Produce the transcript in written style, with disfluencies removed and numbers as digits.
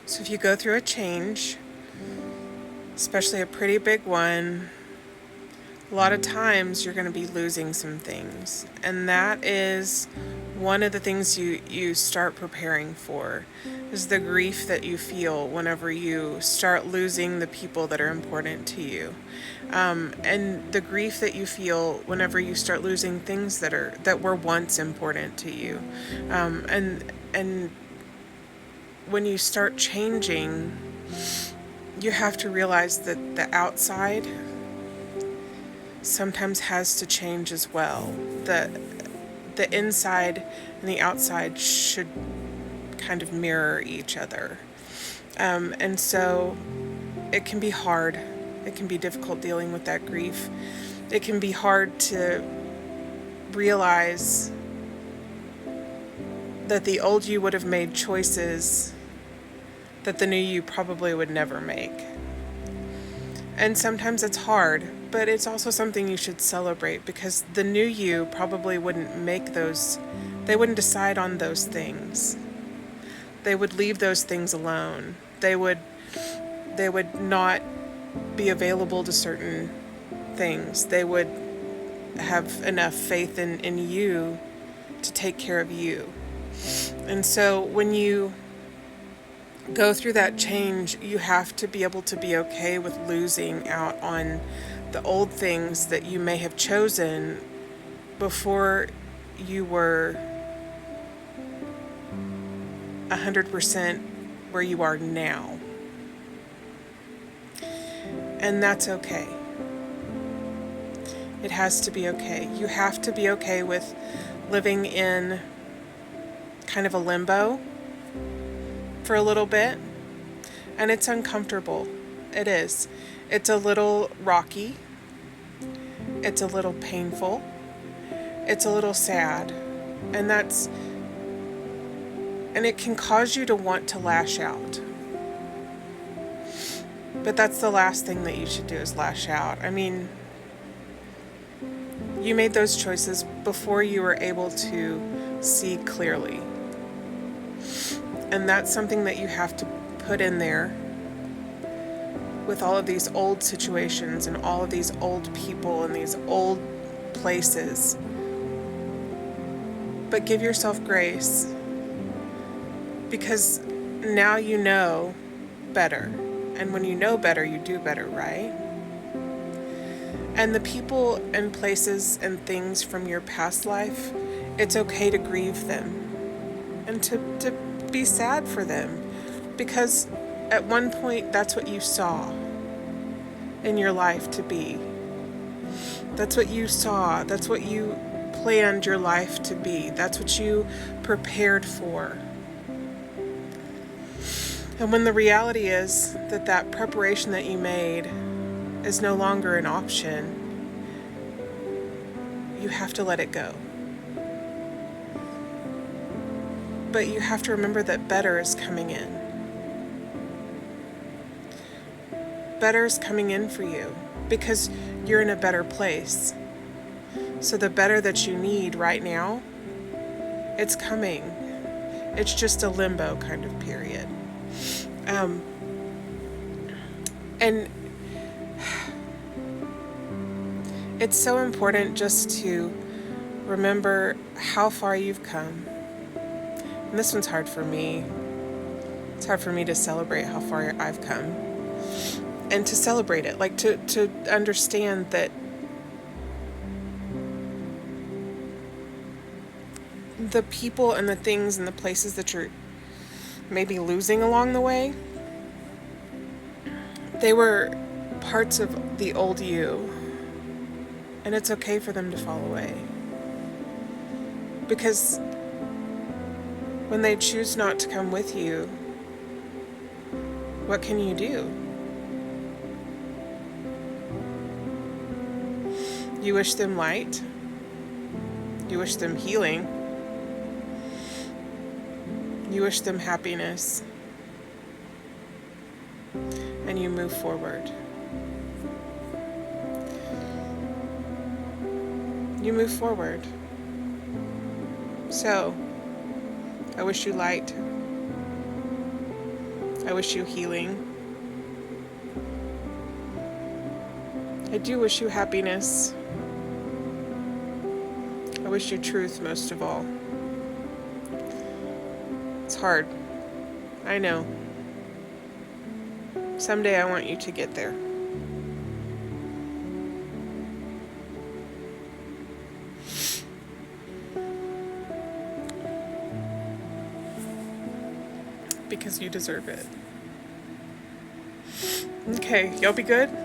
So if you go through a change, especially a pretty big one, a lot of times you're going to be losing some things. And that is one of the things you start preparing for, is the grief that you feel whenever you start losing the people that are important to you. And the grief that you feel whenever you start losing things that were once important to you. And when you start changing, you have to realize that the outside sometimes has to change as well. The inside and the outside should kind of mirror each other. And so it can be hard. It can be difficult dealing with that grief. It can be hard to realize that the old you would have made choices that the new you probably would never make. And sometimes it's hard, but it's also something you should celebrate, because the new you probably wouldn't make those, they wouldn't decide on those things. They would leave those things alone. They would not be available to certain things. They would have enough faith in you to take care of you. And so when you go through that change, you have to be able to be okay with losing out on the old things that you may have chosen before you were 100% where you are now. And that's okay. It has to be okay. You have to be okay with living in kind of a limbo for a little bit. And it's uncomfortable. It is. It's a little rocky. It's a little painful. It's a little sad. And it can cause you to want to lash out. But that's the last thing that you should do, is lash out. I mean, you made those choices before you were able to see clearly. And that's something that you have to put in there with all of these old situations and all of these old people and these old places. But give yourself grace, because now you know better. And when you know better, you do better, right? And the people and places and things from your past life, it's okay to grieve them and to be sad for them, because at one point that's what you saw in your life to be. That's what you saw. That's what you planned your life to be. That's what you prepared for. And when the reality is that preparation that you made is no longer an option, you have to let it go. But you have to remember that better is coming in. Better is coming in for you because you're in a better place. So the better that you need right now, it's coming. It's just a limbo kind of period. And it's so important just to remember how far you've come. And this one's hard for me. It's hard for me to celebrate how far I've come. And to celebrate it, like to understand that the people and the things and the places that you're maybe losing along the way, they were parts of the old you. And it's okay for them to fall away. Because when they choose not to come with you, what can you do? You wish them light. You wish them healing. You wish them happiness. And you move forward. You move forward. So, I wish you light. I wish you healing. I do wish you happiness. I wish you truth most of all. It's hard. I know. Someday I want you to get there. Because you deserve it. Okay, y'all be good?